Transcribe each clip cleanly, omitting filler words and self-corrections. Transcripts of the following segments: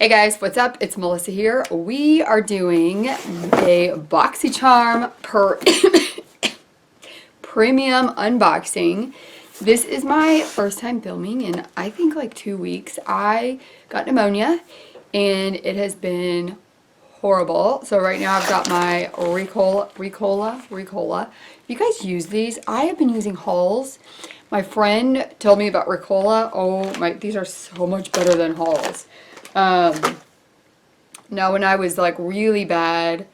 Hey guys, what's up? It's Melissa here. We are doing a Boxycharm premium unboxing. This is my first time filming in I think like 2 weeks. I got pneumonia and it has been horrible. So right now I've got my Ricola. If you guys use these, I have been using Halls. My friend told me about Ricola. Oh my, these are so much better than Halls. Now when I was like really bad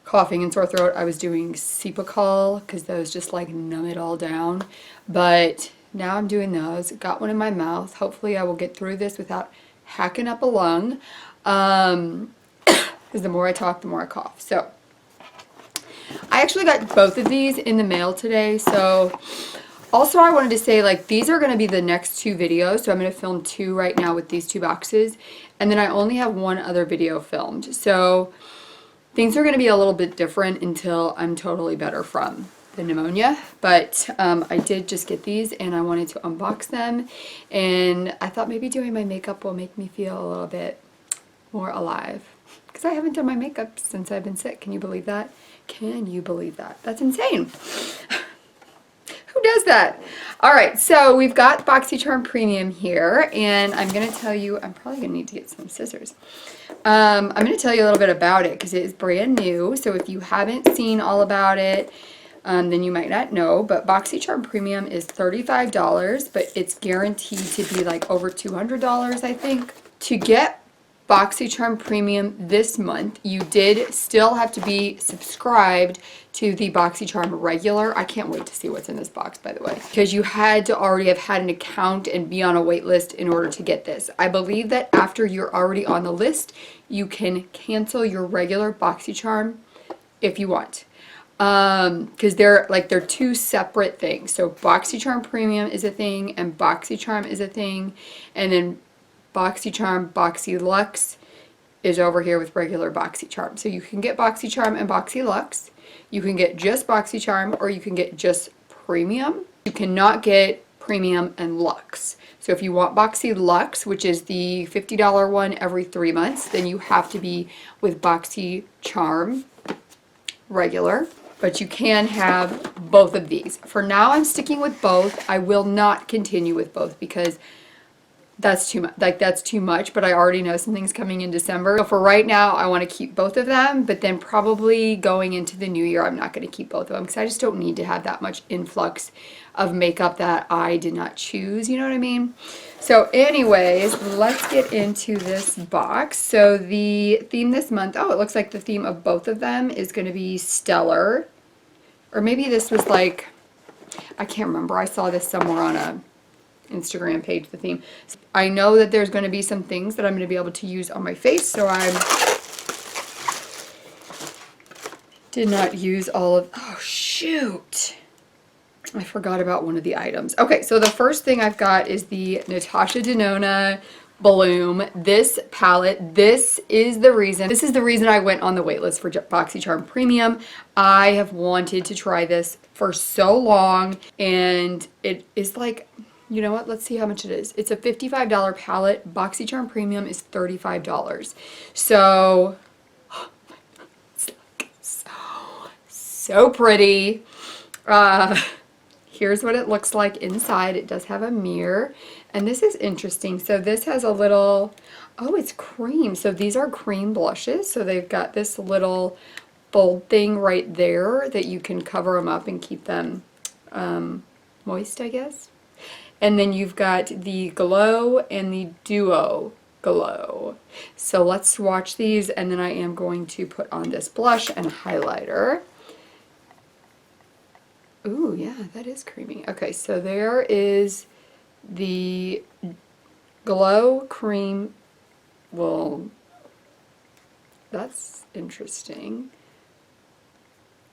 coughing and sore throat, I was doing Cepacol because those just like numb it all down. But now I'm doing those. Got one in my mouth. Hopefully I will get through this without hacking up a lung. Because the more I talk, the more I cough. So I actually got both of these in the mail today. So also I wanted to say, like, these are going to be the next 2 videos. So I'm going to film 2 right now with these 2 boxes. And then I only have 1 other video filmed. So things are going to be a little bit different until I'm totally better from the pneumonia. But I did just get these and I wanted to unbox them. And I thought maybe doing my makeup will make me feel a little bit more alive. Because I haven't done my makeup since I've been sick. Can you believe that? Can you believe that? That's insane. Who does that? All right, so we've got Boxycharm Premium here, and I'm going to tell you, I'm probably going to need to get some scissors. I'm going to tell you a little bit about it because it is brand new. So if you haven't seen all about it, then you might not know. But Boxycharm Premium is $35, but it's guaranteed to be like over $200, I think. To get Boxycharm Premium this month, you did still have to be subscribed to the Boxycharm regular. I can't wait to see what's in this box, by the way, because you had to already have had an account and be on a wait list in order to get this. I believe that after you're already on the list, you can cancel your regular Boxycharm if you want. Because they're 2 separate things. So Boxycharm Premium is a thing and Boxycharm is a thing, and then Boxycharm BoxyLuxe is over here with regular Boxycharm. So you can get Boxycharm and BoxyLuxe. You can get just Boxycharm, or you can get just Premium. You cannot get Premium and Luxe. So if you want BoxyLuxe, which is the $50 one every 3 months, then you have to be with Boxycharm regular. But you can have both of these. For now, I'm sticking with both. I will not continue with both because that's too much. That's too much, but I already know something's coming in December. So for right now, I want to keep both of them, but then probably going into the new year, I'm not going to keep both of them because I just don't need to have that much influx of makeup that I did not choose, you know what I mean? So anyways, let's get into this box. So the theme this month, oh, it looks like the theme of both of them is going to be stellar. Or maybe this was like, I can't remember. I saw this somewhere on a Instagram page, the theme. So I know that there's going to be some things that I'm going to be able to use on my face, so I did not use all of, oh shoot, I forgot about one of the items. Okay, so the first thing I've got is the Natasha Denona Bloom. This palette, this is the reason I went on the wait list for Boxycharm Premium. I have wanted to try this for so long, and it is like, you know what? Let's see how much it is. It's a $55 palette. Boxycharm Premium is $35. So, oh my God, it's like so pretty. Here's what it looks like inside. It does have a mirror. And this is interesting. So this has a little, oh, it's cream. So these are cream blushes. So they've got this little fold thing right there that you can cover them up and keep them moist, I guess. And then you've got the Glow and the Duo Glow. So let's swatch these, and then I am going to put on this blush and highlighter. Ooh, yeah, that is creamy. Okay, so there is the Glow Cream. Well, that's interesting.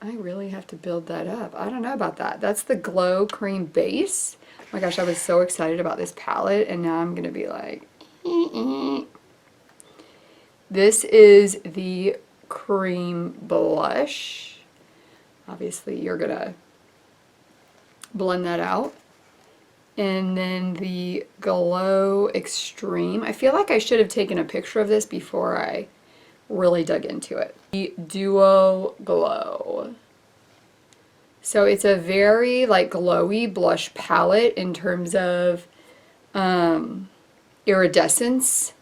I really have to build that up. I don't know about that. That's the Glow Cream Base. Oh my gosh, I was so excited about this palette, and now I'm going to be like, This is the cream blush. Obviously, you're going to blend that out. And then the Glow Extreme. I feel like I should have taken a picture of this before I really dug into it. The Duo Glow. So it's a very like glowy blush palette in terms of iridescence,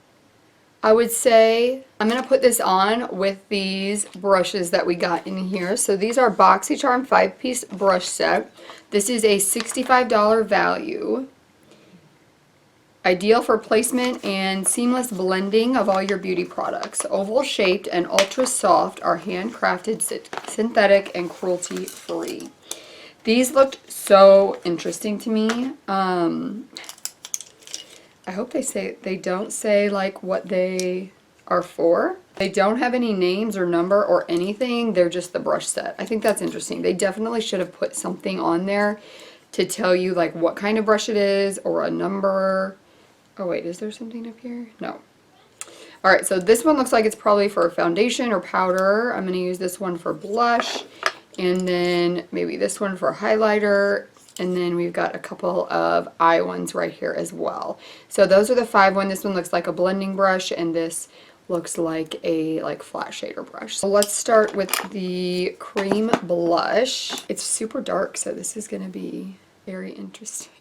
I would say. I'm going to put this on with these brushes that we got in here. So these are Boxycharm 5-piece brush set. This is a $65 value. Ideal for placement and seamless blending of all your beauty products. Oval shaped and ultra soft, are handcrafted, synthetic, and cruelty free. These looked so interesting to me. I hope they don't say like what they are for. They don't have any names or number or anything. They're just the brush set. I think that's interesting. They definitely should have put something on there to tell you like what kind of brush it is or a number. Oh wait, is there something up here? No. Alright, so this one looks like it's probably for foundation or powder. I'm going to use this one for blush. And then maybe this one for highlighter. And then we've got a couple of eye ones right here as well. So those are the 5 one. This one looks like a blending brush. And this looks like a flat shader brush. So let's start with the cream blush. It's super dark, so this is going to be very interesting.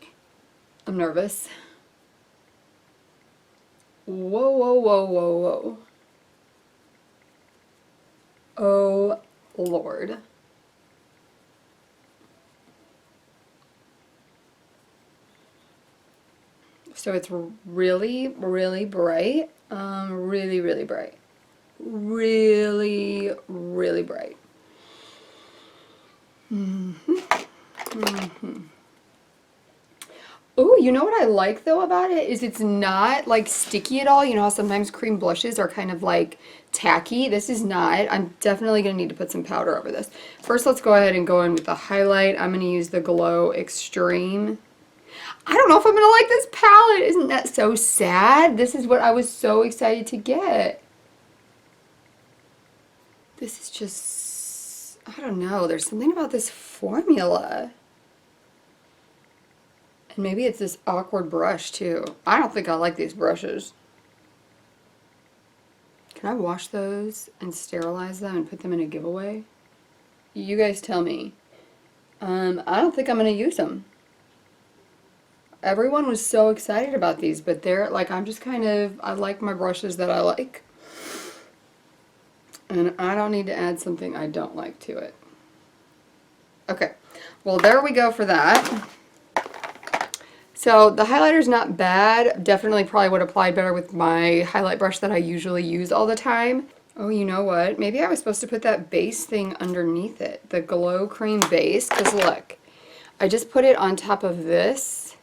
I'm nervous. Whoa, whoa, whoa, whoa, whoa. Oh, Lord. So it's really, really bright. Really, really bright. Really, really bright. Oh, you know what I like though about it is it's not like sticky at all. You know how sometimes cream blushes are kind of like tacky. This is not. I'm definitely going to need to put some powder over this. First, let's go ahead and go in with the highlight. I'm going to use the Glow Extreme. I don't know if I'm going to like this palette. Isn't that so sad? This is what I was so excited to get. This is just, I don't know. There's something about this formula. And maybe it's this awkward brush too. I don't think I like these brushes. Can I wash those and sterilize them and put them in a giveaway? You guys tell me. I don't think I'm going to use them. Everyone was so excited about these, but they're like, I'm just kind of, I like my brushes that I like. And I don't need to add something I don't like to it. Okay, well there we go for that. So the highlighter's not bad. Definitely probably would apply better with my highlight brush that I usually use all the time. Oh, you know what? Maybe I was supposed to put that base thing underneath it. The Glow Cream base. Because look, I just put it on top of this.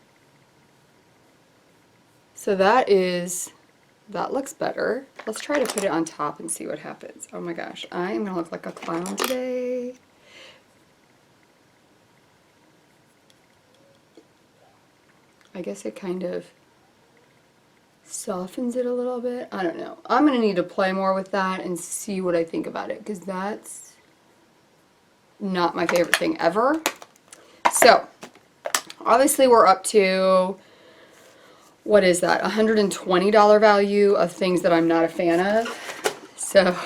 So that looks better. Let's try to put it on top and see what happens. Oh my gosh, I am going to look like a clown today. I guess it kind of softens it a little bit. I don't know. I'm going to need to play more with that and see what I think about it, because that's not my favorite thing ever. So, obviously we're up to, what is that, $120 value of things that I'm not a fan of. So,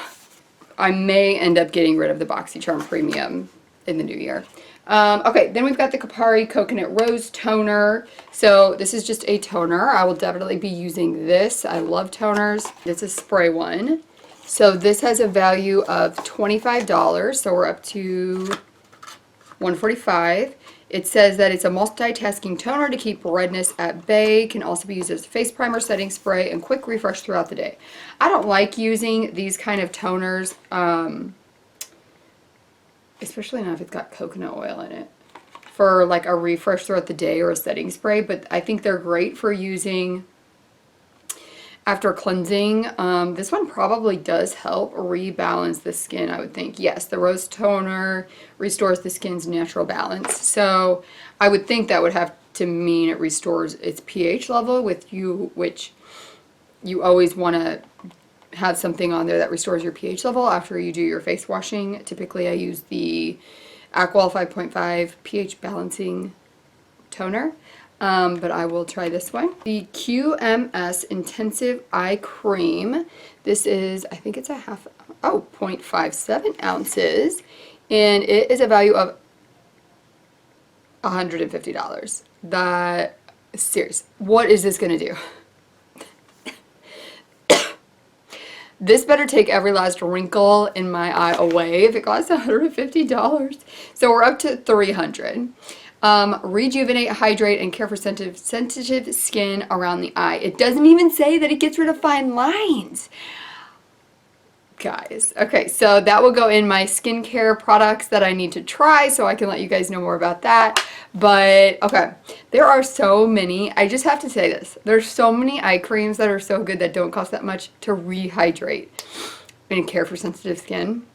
I may end up getting rid of the Boxycharm Premium in the new year. Okay, then we've got the Kapari Coconut Rose Toner. So this is just a toner. I will definitely be using this. I love toners. It's a spray one. So this has a value of $25. So we're up to $145. It says that it's a multitasking toner to keep redness at bay. Can also be used as a face primer, setting spray, and quick refresh throughout the day. I don't like using these kind of toners. Especially not if it's got coconut oil in it, for like a refresh throughout the day or a setting spray, but I think they're great for using after cleansing. This one probably does help rebalance the skin, I would think. Yes, the rose toner restores the skin's natural balance. So I would think that would have to mean it restores its pH level with you, which you always want to have something on there that restores your pH level after you do your face washing. Typically I use the Aqua 5.5 pH balancing toner. but I will try this one. The QMS Intensive Eye Cream. This is, I think it's a 0.57 ounces, and it is a value of $150. That, serious. What is this gonna do? This better take every last wrinkle in my eye away if it costs $150. So we're up to $300. Rejuvenate, hydrate, and care for sensitive skin around the eye. It doesn't even say that it gets rid of fine lines. Guys, okay, so that will go in my skincare products that I need to try, so I can let you guys know more about that. But okay, there are so many. I just have to say this, there's so many eye creams that are so good that don't cost that much to rehydrate and care for sensitive skin.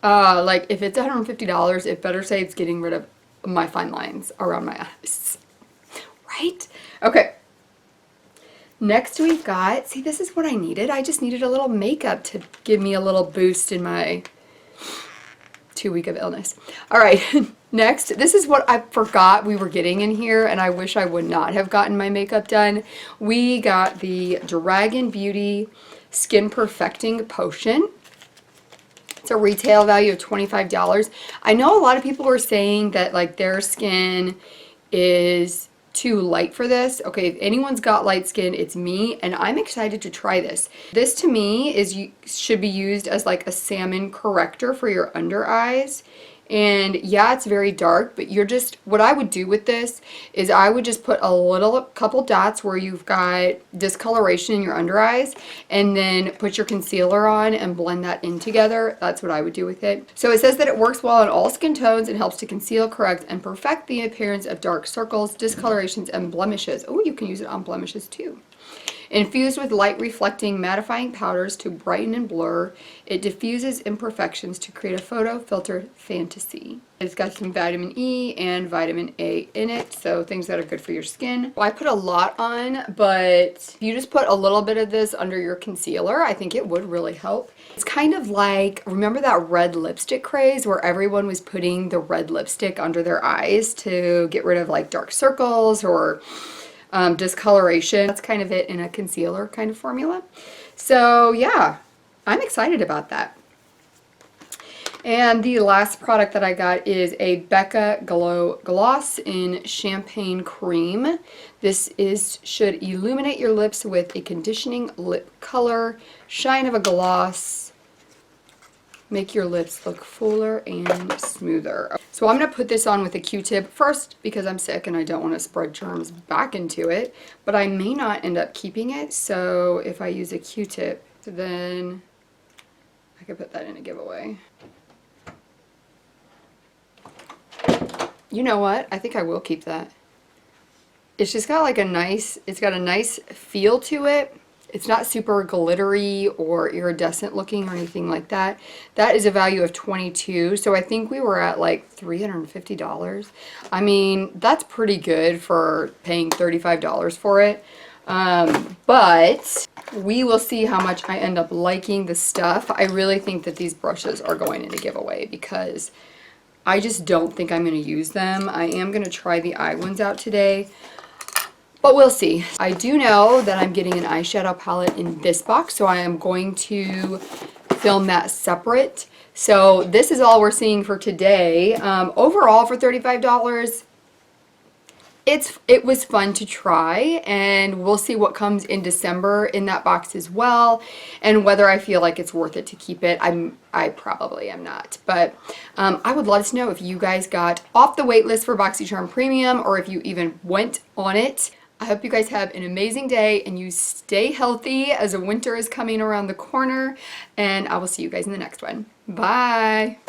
Like if it's $150, it better say it's getting rid of my fine lines around my eyes, right? Okay. Next we got, see, this is what I needed. I just needed a little makeup to give me a little boost in my 2 week of illness. All right, next, this is what I forgot we were getting in here, and I wish I would not have gotten my makeup done. We got the Dragon Beauty Skin Perfecting Potion. It's a retail value of $25. I know a lot of people were saying that like their skin is too light for this. Okay, if anyone's got light skin, it's me, and I'm excited to try this. This to me should be used as like a salmon corrector for your under eyes. And yeah, it's very dark, but what I would do with this is I would just put a couple dots where you've got discoloration in your under eyes, and then put your concealer on and blend that in together. That's what I would do with it. So it says that it works well on all skin tones and helps to conceal, correct, and perfect the appearance of dark circles, discolorations, and blemishes. Oh, you can use it on blemishes too. Infused with light reflecting mattifying powders to brighten and blur, it diffuses imperfections to create a photo filter fantasy. It's got some vitamin E and vitamin A in it, so things that are good for your skin. Well, I put a lot on, but if you just put a little bit of this under your concealer, I think it would really help. It's kind of like, remember that red lipstick craze where everyone was putting the red lipstick under their eyes to get rid of like dark circles or discoloration? That's kind of it in a concealer kind of formula. So yeah, I'm excited about that. And the last product that I got is a Becca Glow Gloss in Champagne Cream. This should illuminate your lips with a conditioning lip color, shine of a gloss, make your lips look fuller and smoother. So I'm going to put this on with a Q-tip first because I'm sick and I don't want to spread germs back into it, but I may not end up keeping it, so if I use a Q-tip, then I could put that in a giveaway. You know what? I think I will keep that. It's just got like it's got a nice feel to it. It's not super glittery or iridescent looking or anything like that. That is a value of $22, so I think we were at like $350. I mean, that's pretty good for paying $35 for it. But we will see how much I end up liking the stuff. I really think that these brushes are going in a giveaway because I just don't think I'm going to use them. I am going to try the eye ones out today, but we'll see. I do know that I'm getting an eyeshadow palette in this box, so I am going to film that separate. So this is all we're seeing for today. Overall, for $35, it was fun to try, and we'll see what comes in December in that box as well, and whether I feel like it's worth it to keep it. I probably am not, but I would let us know if you guys got off the wait list for Boxycharm Premium or if you even went on it. I hope you guys have an amazing day and you stay healthy as winter is coming around the corner, and I will see you guys in the next one. Bye!